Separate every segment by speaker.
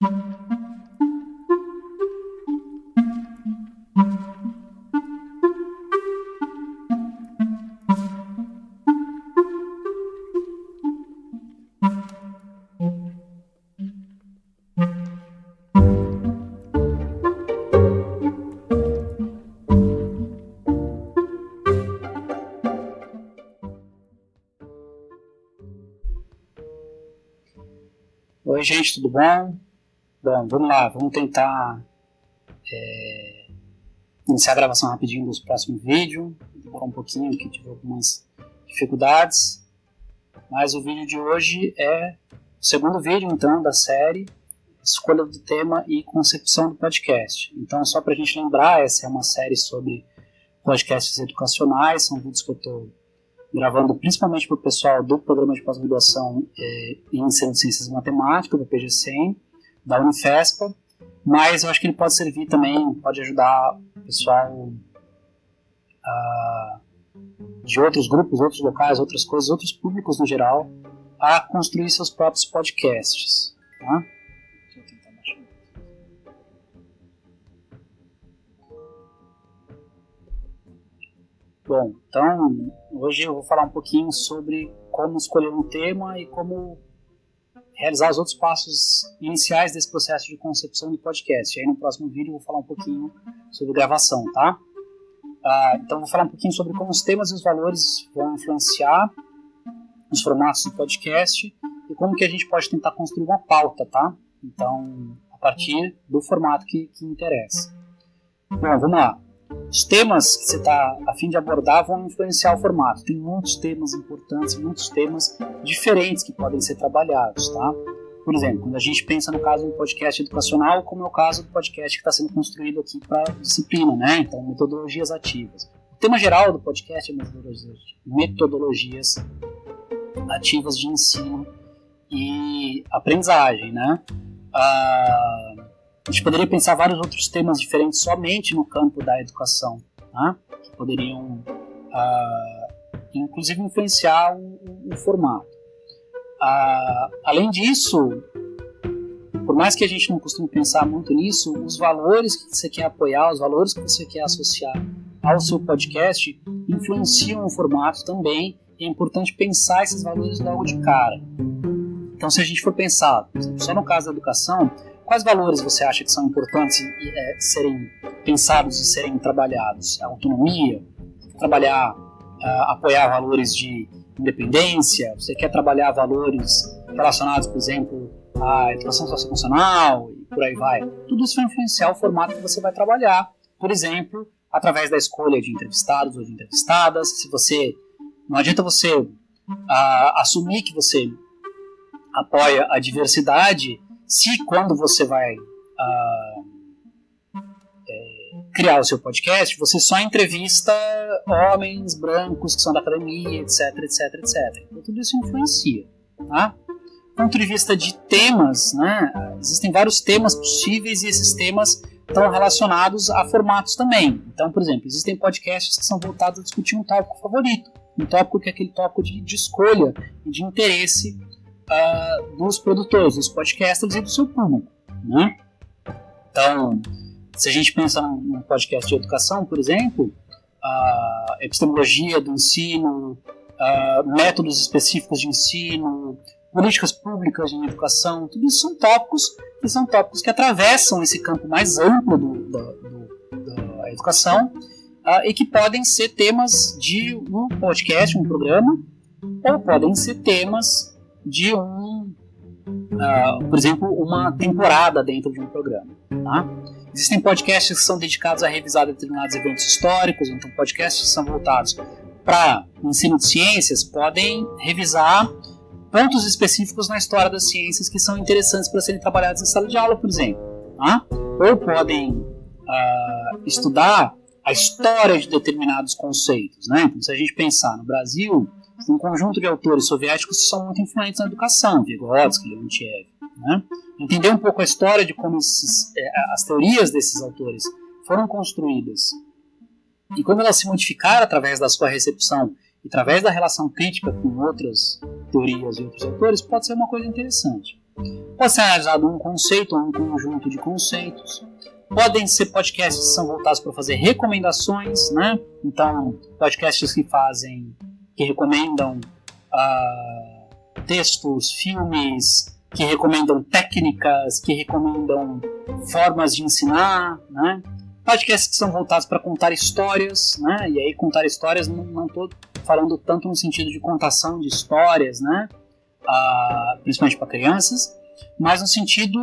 Speaker 1: Oi gente, tudo bom? Bom, vamos lá, vamos tentar iniciar a gravação rapidinho dos próximos vídeos. Demorou um pouquinho, que tive algumas dificuldades, mas o vídeo de hoje é o segundo vídeo então da série Escolha do Tema e Concepção do Podcast. Então, só para a gente lembrar, essa é uma série sobre podcasts educacionais, são vídeos que eu estou gravando principalmente para o pessoal do programa de pós-graduação em Ensino de Ciências e Matemática, do PG-100, da Unifespa, mas eu acho que ele pode servir também, pode ajudar o pessoal de outros grupos, outros locais, outras coisas, outros públicos no geral, a construir seus próprios podcasts. Tá? Deixa eu tentar baixar. Bom, então hoje eu vou falar um pouquinho sobre como escolher um tema e como realizar os outros passos iniciais desse processo de concepção do podcast. E aí no próximo vídeo eu vou falar um pouquinho sobre gravação, tá? Então eu vou falar um pouquinho sobre como os temas e os valores vão influenciar os formatos do podcast e como que a gente pode tentar construir uma pauta, tá? Então, a partir do formato que interessa. Bom, vamos lá. Os temas que você está a fim de abordar vão influenciar o formato. Tem muitos temas importantes, muitos temas diferentes que podem ser trabalhados, tá? Por exemplo, quando a gente pensa no caso de um podcast educacional, como é o caso do podcast que está sendo construído aqui para disciplina, né? Então, metodologias ativas. O tema geral do podcast é metodologias ativas de ensino e aprendizagem, né? A gente poderia pensar vários outros temas diferentes somente no campo da educação, tá? Que poderiam, inclusive, influenciar o formato. Além disso, por mais que a gente não costume pensar muito nisso, os valores que você quer apoiar, os valores que você quer associar ao seu podcast influenciam o formato também, e é importante pensar esses valores logo de cara. Então, se a gente for pensar, por exemplo, só no caso da educação, quais valores você acha que são importantes serem pensados e serem trabalhados? A autonomia, apoiar valores de independência, você quer trabalhar valores relacionados, por exemplo, à educação socioemocional e por aí vai. Tudo isso vai influenciar o formato que você vai trabalhar, por exemplo, através da escolha de entrevistados ou de entrevistadas. Não adianta você assumir que você apoia a diversidade se quando você vai criar o seu podcast, você só entrevista homens brancos que são da academia, etc, etc, etc. Então tudo isso influencia. Tá? Do ponto de vista de temas, né, existem vários temas possíveis e esses temas estão relacionados a formatos também. Então, por exemplo, existem podcasts que são voltados a discutir um tópico favorito, um tópico que é aquele tópico de escolha e de interesse dos produtores, dos podcasters e do seu público, né? Então, se a gente pensa num podcast de educação, por exemplo, epistemologia do ensino, métodos específicos de ensino, políticas públicas em educação, tudo isso são tópicos que atravessam esse campo mais amplo da educação e que podem ser temas de um podcast, um programa, ou podem ser temas de por exemplo, uma temporada dentro de um programa. Tá? Existem podcasts que são dedicados a revisar determinados eventos históricos, então podcasts que são voltados para ensino de ciências podem revisar pontos específicos na história das ciências que são interessantes para serem trabalhados em sala de aula, por exemplo. Tá? Ou podem estudar a história de determinados conceitos. Né? Então, se a gente pensar no Brasil, um conjunto de autores soviéticos que são muito influentes na educação, Vygotsky, Leontiev. Né? Entender um pouco a história de como as teorias desses autores foram construídas e como elas se modificaram através da sua recepção e através da relação crítica com outras teorias e outros autores pode ser uma coisa interessante. Pode ser analisado um conceito ou um conjunto de conceitos. Podem ser podcasts que são voltados para fazer recomendações, né? Então, podcasts que recomendam textos, filmes, que recomendam técnicas, que recomendam formas de ensinar, né? Podcasts que são voltados para contar histórias, né? E aí contar histórias não estou falando tanto no sentido de contação de histórias, né? Principalmente para crianças, mas no sentido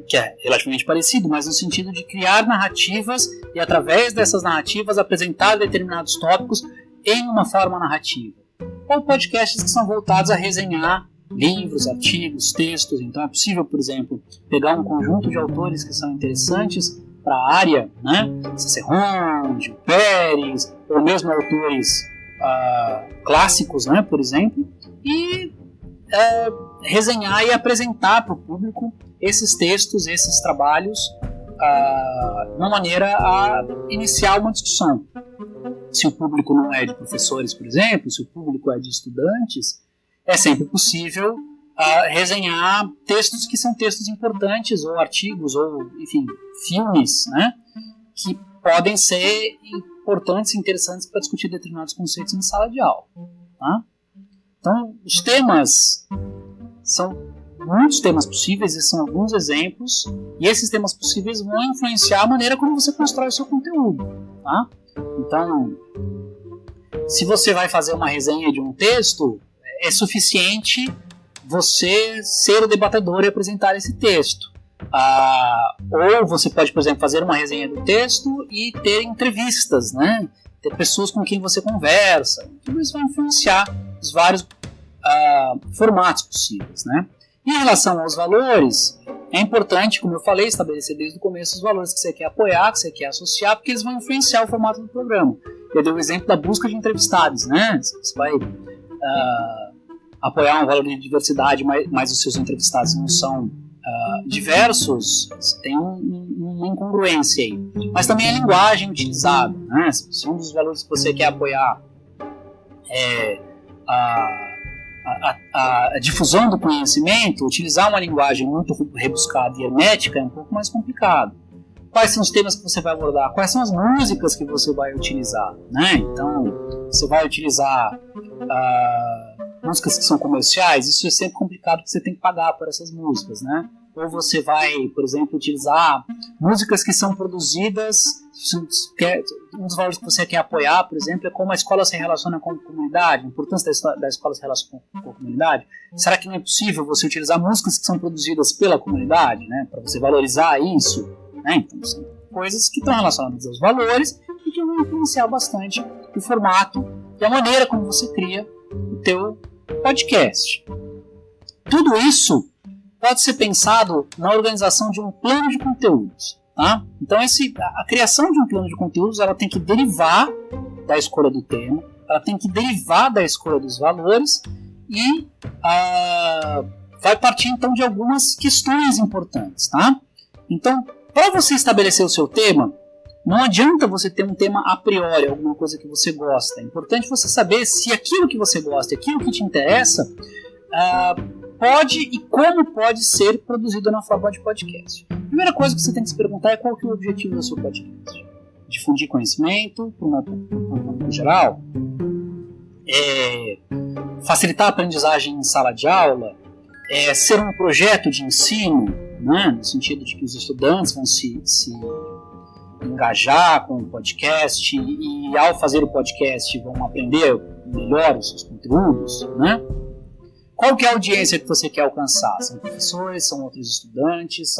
Speaker 1: que é relativamente parecido, mas no sentido de criar narrativas e através dessas narrativas apresentar determinados tópicos em uma forma narrativa. Ou podcasts que são voltados a resenhar livros, artigos, textos. Então é possível, por exemplo, pegar um conjunto de autores que são interessantes para a área, né? Cicerón, Gil Pérez, ou mesmo autores clássicos, né? Por exemplo, e resenhar e apresentar para o público esses textos, esses trabalhos, de uma maneira a iniciar uma discussão. Se o público não é de professores, por exemplo, se o público é de estudantes, é sempre possível resenhar textos que são textos importantes, ou artigos, ou, enfim, filmes, né, que podem ser importantes e interessantes para discutir determinados conceitos em sala de aula. Tá? Então, os temas são muitos temas possíveis, esses são alguns exemplos, e esses temas possíveis vão influenciar a maneira como você constrói o seu conteúdo. Tá? Então, se você vai fazer uma resenha de um texto, é suficiente você ser o debatedor e apresentar esse texto. Ou você pode, por exemplo, fazer uma resenha do texto e ter entrevistas, né? Ter pessoas com quem você conversa. Tudo isso vai influenciar os vários formatos possíveis, né? Em relação aos valores, é importante, como eu falei, estabelecer desde o começo os valores que você quer apoiar, que você quer associar, porque eles vão influenciar o formato do programa. Eu dei o exemplo da busca de entrevistados, né? Você vai apoiar um valor de diversidade, mas os seus entrevistados não são diversos, tem uma incongruência aí. Mas também a linguagem utilizada, né? Se um dos valores que você quer apoiar é a difusão do conhecimento, utilizar uma linguagem muito rebuscada e hermética é um pouco mais complicado. Quais são os temas que você vai abordar? Quais são as músicas que você vai utilizar? Né? Então, você vai utilizar músicas que são comerciais, isso é sempre complicado porque você tem que pagar por essas músicas, né? Ou você vai, por exemplo, utilizar músicas que são produzidas, um dos valores que você quer apoiar, por exemplo, é como a escola se relaciona com a comunidade, a importância da escola se relaciona com a comunidade. Será que não é possível você utilizar músicas que são produzidas pela comunidade, né, para você valorizar isso? Né? Então, são coisas que estão relacionadas aos valores e que vão influenciar bastante o formato e a maneira como você cria o teu podcast. Tudo isso pode ser pensado na organização de um plano de conteúdos. Tá? Então a criação de um plano de conteúdos ela tem que derivar da escolha do tema, ela tem que derivar da escolha dos valores e vai partir então de algumas questões importantes. Tá? Então, para você estabelecer o seu tema, não adianta você ter um tema a priori, alguma coisa que você gosta. É importante você saber se aquilo que você gosta, aquilo que te interessa, pode e como pode ser produzido na forma de podcast. A primeira coisa que você tem que se perguntar é qual que é o objetivo do seu podcast. Difundir conhecimento para o público geral? Facilitar a aprendizagem em sala de aula? Ser um projeto de ensino, né, no sentido de que os estudantes vão se engajar com o podcast e ao fazer o podcast vão aprender melhor os seus conteúdos, né? Qual que é a audiência que você quer alcançar? São professores, são outros estudantes,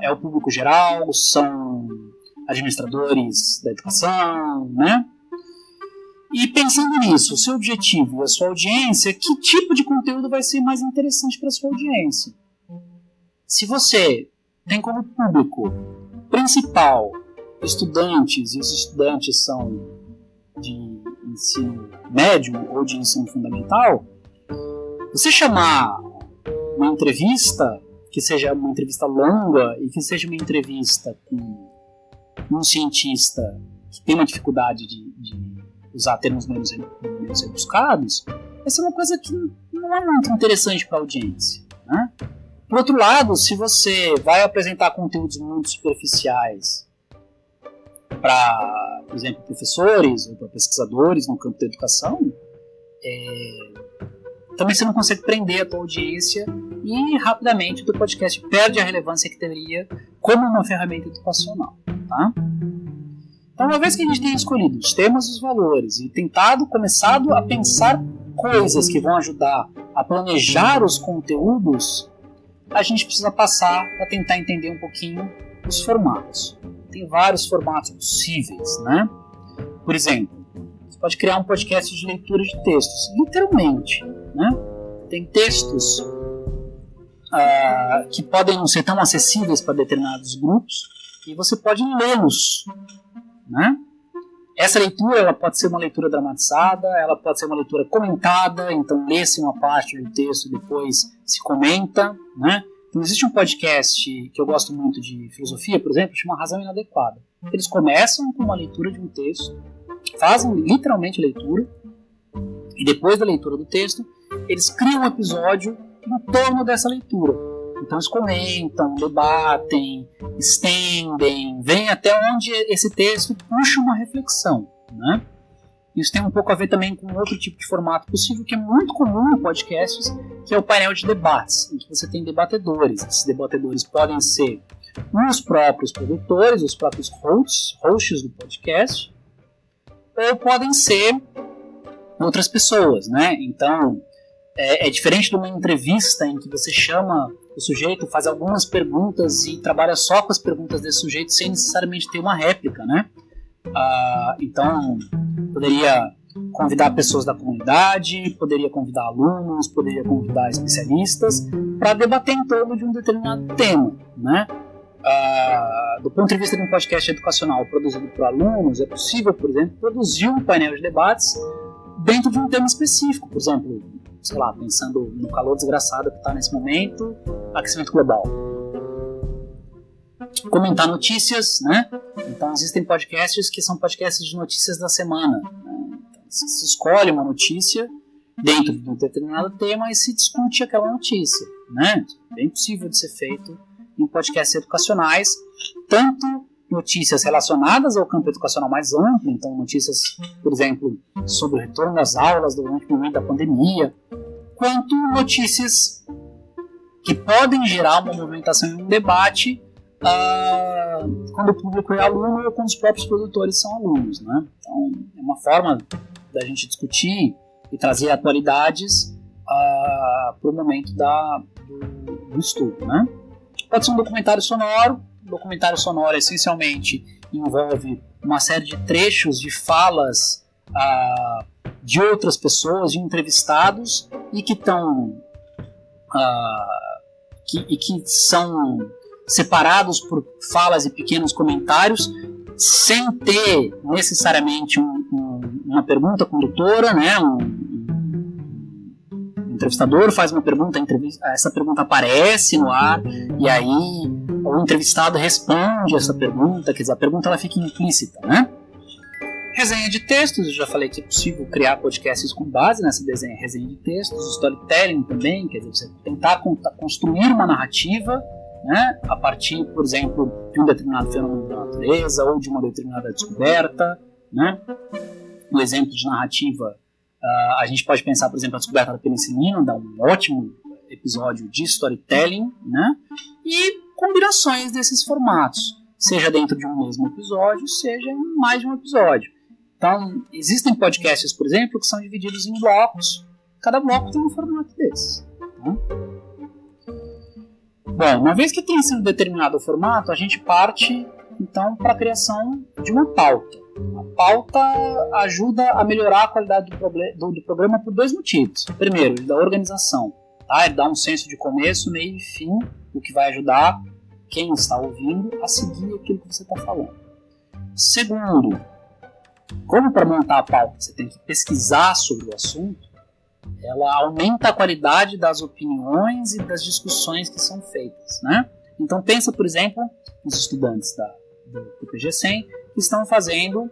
Speaker 1: é o público geral, são administradores da educação, né? E pensando nisso, o seu objetivo e a sua audiência, que tipo de conteúdo vai ser mais interessante para a sua audiência? Se você tem como público principal estudantes, e os estudantes são de ensino médio ou de ensino fundamental, você chamar uma entrevista, que seja uma entrevista longa e que seja uma entrevista com um cientista que tem uma dificuldade de usar termos menos rebuscados, vai ser uma coisa que não é muito interessante para a audiência, né? Por outro lado, se você vai apresentar conteúdos muito superficiais para, por exemplo, professores ou para pesquisadores no campo da educação, também você não consegue prender a tua audiência e rapidamente o teu podcast perde a relevância que teria como uma ferramenta educacional, tá? Então, uma vez que a gente tem escolhido os temas e os valores e começado a pensar coisas que vão ajudar a planejar os conteúdos, a gente precisa passar a tentar entender um pouquinho os formatos. Tem vários formatos possíveis, né? Por exemplo, você pode criar um podcast de leitura de textos, literalmente, né? Tem textos que podem não ser tão acessíveis para determinados grupos e você pode lê-los, né? Essa leitura ela pode ser uma leitura dramatizada, ela pode ser uma leitura comentada, então lê-se uma parte do texto e depois se comenta, né? Então existe um podcast que eu gosto muito de filosofia, por exemplo, chama Razão Inadequada. Eles começam com uma leitura de um texto, fazem literalmente a leitura, e depois da leitura do texto, eles criam um episódio em torno dessa leitura. Então eles comentam, debatem, estendem, vêm até onde esse texto puxa uma reflexão, né? Isso tem um pouco a ver também com outro tipo de formato possível, que é muito comum em podcasts, que é o painel de debates, em que você tem debatedores. Esses debatedores podem ser os próprios produtores, os próprios hosts do podcast, ou podem ser outras pessoas, né? Então, é diferente de uma entrevista em que você chama o sujeito, faz algumas perguntas e trabalha só com as perguntas desse sujeito sem necessariamente ter uma réplica, né? Então, poderia convidar pessoas da comunidade, poderia convidar alunos, poderia convidar especialistas para debater em torno de um determinado tema, né? Do ponto de vista de um podcast educacional produzido por alunos, é possível, por exemplo, produzir um painel de debates dentro de um tema específico, por exemplo, sei lá, pensando no calor desgraçado que está nesse momento, aquecimento global. Comentar notícias, né? Então existem podcasts que são podcasts de notícias da semana, né? Então, se escolhe uma notícia dentro de um determinado tema e se discute aquela notícia, né? É bem possível de ser feito em podcasts educacionais, tanto notícias relacionadas ao campo educacional mais amplo, então notícias, por exemplo, sobre o retorno das aulas durante o momento da pandemia, quanto notícias que podem gerar uma movimentação e um debate quando o público é aluno ou quando os próprios produtores são alunos, né? Então, é uma forma da gente discutir e trazer atualidades para o momento do estudo, né? Pode ser um documentário sonoro. O documentário sonoro essencialmente envolve uma série de trechos de falas de outras pessoas, de entrevistados, e que são separados por falas e pequenos comentários, sem ter necessariamente uma pergunta condutora, né? O entrevistador faz uma pergunta, essa pergunta aparece no ar, e aí o entrevistado responde essa pergunta, quer dizer, a pergunta ela fica implícita, né? Resenha de textos, eu já falei que é possível criar podcasts com base nessa resenha de textos, storytelling também, quer dizer, você tentar construir uma narrativa, né, a partir, por exemplo, de um determinado fenômeno da natureza ou de uma determinada descoberta, né? Um exemplo de narrativa, a gente pode pensar, por exemplo, a descoberta da penicilina, dá um ótimo episódio de storytelling, né? E combinações desses formatos, seja dentro de um mesmo episódio, seja em mais de um episódio. Então, existem podcasts, por exemplo, que são divididos em blocos. Cada bloco tem um formato desse, tá? Bom, uma vez que tenha sido determinado o formato, a gente parte, então, para a criação de uma pauta. A pauta ajuda a melhorar a qualidade do programa por dois motivos. Primeiro, ele dá organização, tá? Ele dá um senso de começo, meio e fim, o que vai ajudar quem está ouvindo a seguir aquilo que você está falando. Segundo, como para montar a pauta você tem que pesquisar sobre o assunto, ela aumenta a qualidade das opiniões e das discussões que são feitas, né? Então pensa, por exemplo, nos estudantes do PG100 que estão fazendo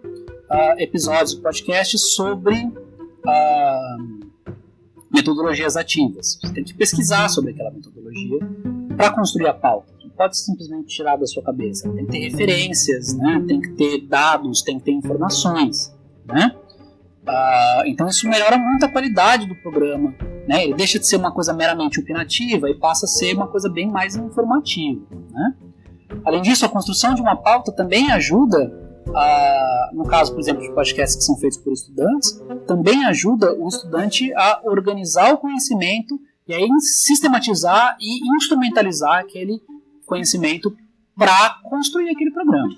Speaker 1: episódios de podcast sobre metodologias ativas. Você tem que pesquisar sobre aquela metodologia para construir a pauta. Não pode simplesmente tirar da sua cabeça. Tem que ter referências, né? Tem que ter dados, tem que ter informações, né? Então isso melhora muito a qualidade do programa, né? Ele deixa de ser uma coisa meramente opinativa e passa a ser uma coisa bem mais informativa, né? Além disso, a construção de uma pauta também ajuda, no caso, por exemplo, de podcasts que são feitos por estudantes, também ajuda o estudante a organizar o conhecimento e aí sistematizar e instrumentalizar aquele conhecimento para construir aquele programa.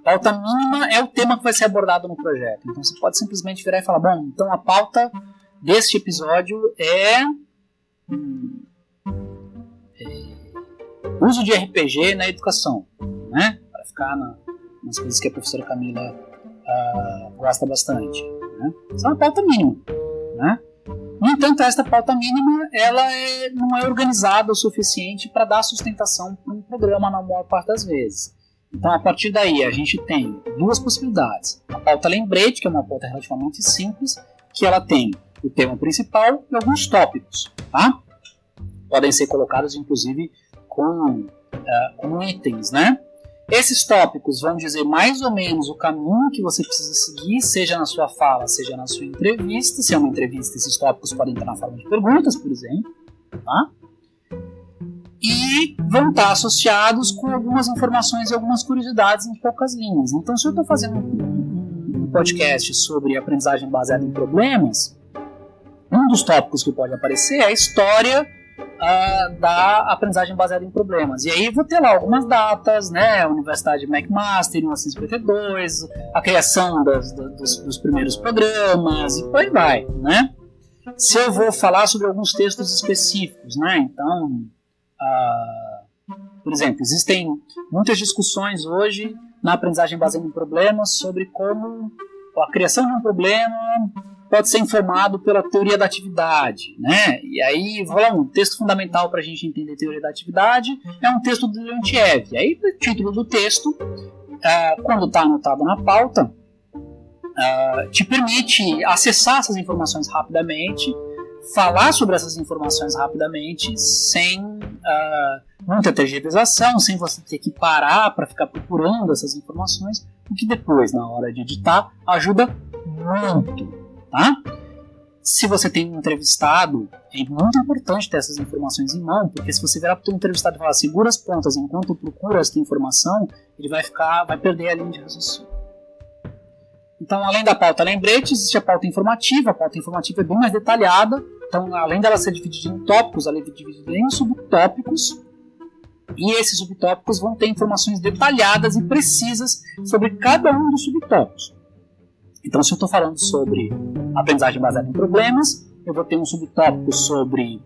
Speaker 1: Pauta mínima é o tema que vai ser abordado no projeto. Então você pode simplesmente virar e falar, bom, então a pauta deste episódio é uso de RPG na educação, né? Para ficar nas coisas que a professora Camila gosta bastante, né? Isso é uma pauta mínima, né? No entanto, esta pauta mínima ela não é organizada o suficiente para dar sustentação para um programa na maior parte das vezes. Então, a partir daí, a gente tem duas possibilidades. A pauta lembrete, que é uma pauta relativamente simples, que ela tem o tema principal e alguns tópicos, tá? Podem ser colocados, inclusive, com itens, né? Esses tópicos vão dizer mais ou menos o caminho que você precisa seguir, seja na sua fala, seja na sua entrevista. Se é uma entrevista, esses tópicos podem entrar na forma de perguntas, por exemplo, tá? E vão estar associados com algumas informações e algumas curiosidades em poucas linhas. Então, se eu estou fazendo um podcast sobre aprendizagem baseada em problemas, um dos tópicos que pode aparecer é a história da aprendizagem baseada em problemas. E aí eu vou ter lá algumas datas, né? A Universidade McMaster, em 1952, a criação dos primeiros programas e por aí vai, né? Se eu vou falar sobre alguns textos específicos, né? Então, por exemplo, existem muitas discussões hoje na aprendizagem baseada em problemas sobre como a criação de um problema pode ser informado pela teoria da atividade, né? E aí, um texto fundamental para a gente entender a teoria da atividade é um texto do Leontiev. E aí, o título do texto, quando está anotado na pauta, te permite acessar essas informações rapidamente, falar sobre essas informações rapidamente, sem muita tergiversação, sem você ter que parar para ficar procurando essas informações, o que depois, na hora de editar, ajuda muito. Tá? Se você tem um entrevistado, é muito importante ter essas informações em mão, porque se você virar para o entrevistado e falar segura as pontas enquanto procura essa informação, ele vai perder a linha de raciocínio. Então, além da pauta lembrete, existe a pauta informativa. A pauta informativa é bem mais detalhada. Então, além dela ser dividida em tópicos, ela é dividida em subtópicos. E esses subtópicos vão ter informações detalhadas e precisas sobre cada um dos subtópicos. Então, se eu estou falando sobre aprendizagem baseada em problemas, eu vou ter um subtópico sobre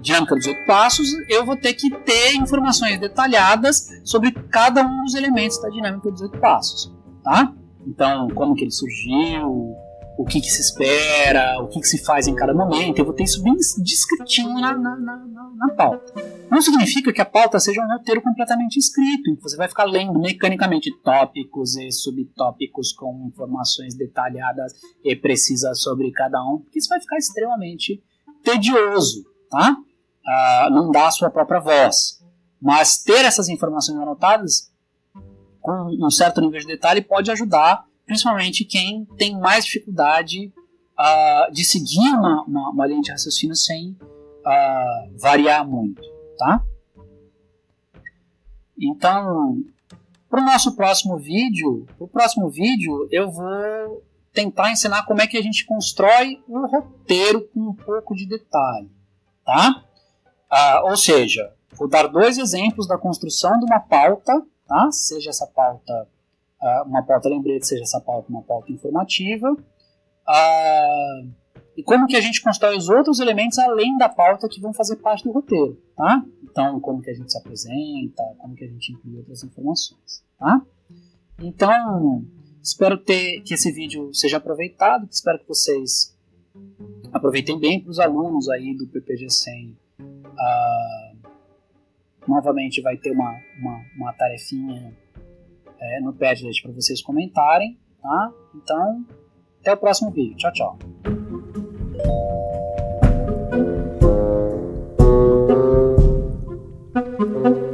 Speaker 1: dinâmica dos 8 passos, eu vou ter que ter informações detalhadas sobre cada um dos elementos da dinâmica dos 8 passos. Tá? Então, como que ele surgiu, o que se espera, o que se faz em cada momento, eu vou ter isso bem descritinho na pauta. Não significa que a pauta seja um roteiro completamente escrito, em que você vai ficar lendo mecanicamente tópicos e subtópicos com informações detalhadas e precisas sobre cada um, porque isso vai ficar extremamente tedioso, tá? Não dá a sua própria voz. Mas ter essas informações anotadas com um certo nível de detalhe pode ajudar, principalmente quem tem mais dificuldade de seguir uma linha de raciocínio sem variar muito, tá? Então, para o nosso próximo vídeo, eu vou tentar ensinar como é que a gente constrói um roteiro com um pouco de detalhe, tá? Ou seja, vou dar 2 exemplos da construção de uma pauta, tá? Seja essa pauta uma pauta lembrete, seja essa pauta uma pauta informativa, e como que a gente constrói os outros elementos além da pauta que vão fazer parte do roteiro, tá? Então, como que a gente se apresenta, como que a gente inclui outras informações, tá? Então, espero que esse vídeo seja aproveitado, espero que vocês aproveitem bem. Para os alunos aí do PPG 100, novamente vai ter uma tarefinha no Padlet para vocês comentarem, tá? Então, até o próximo vídeo. Tchau, tchau.
Speaker 2: Música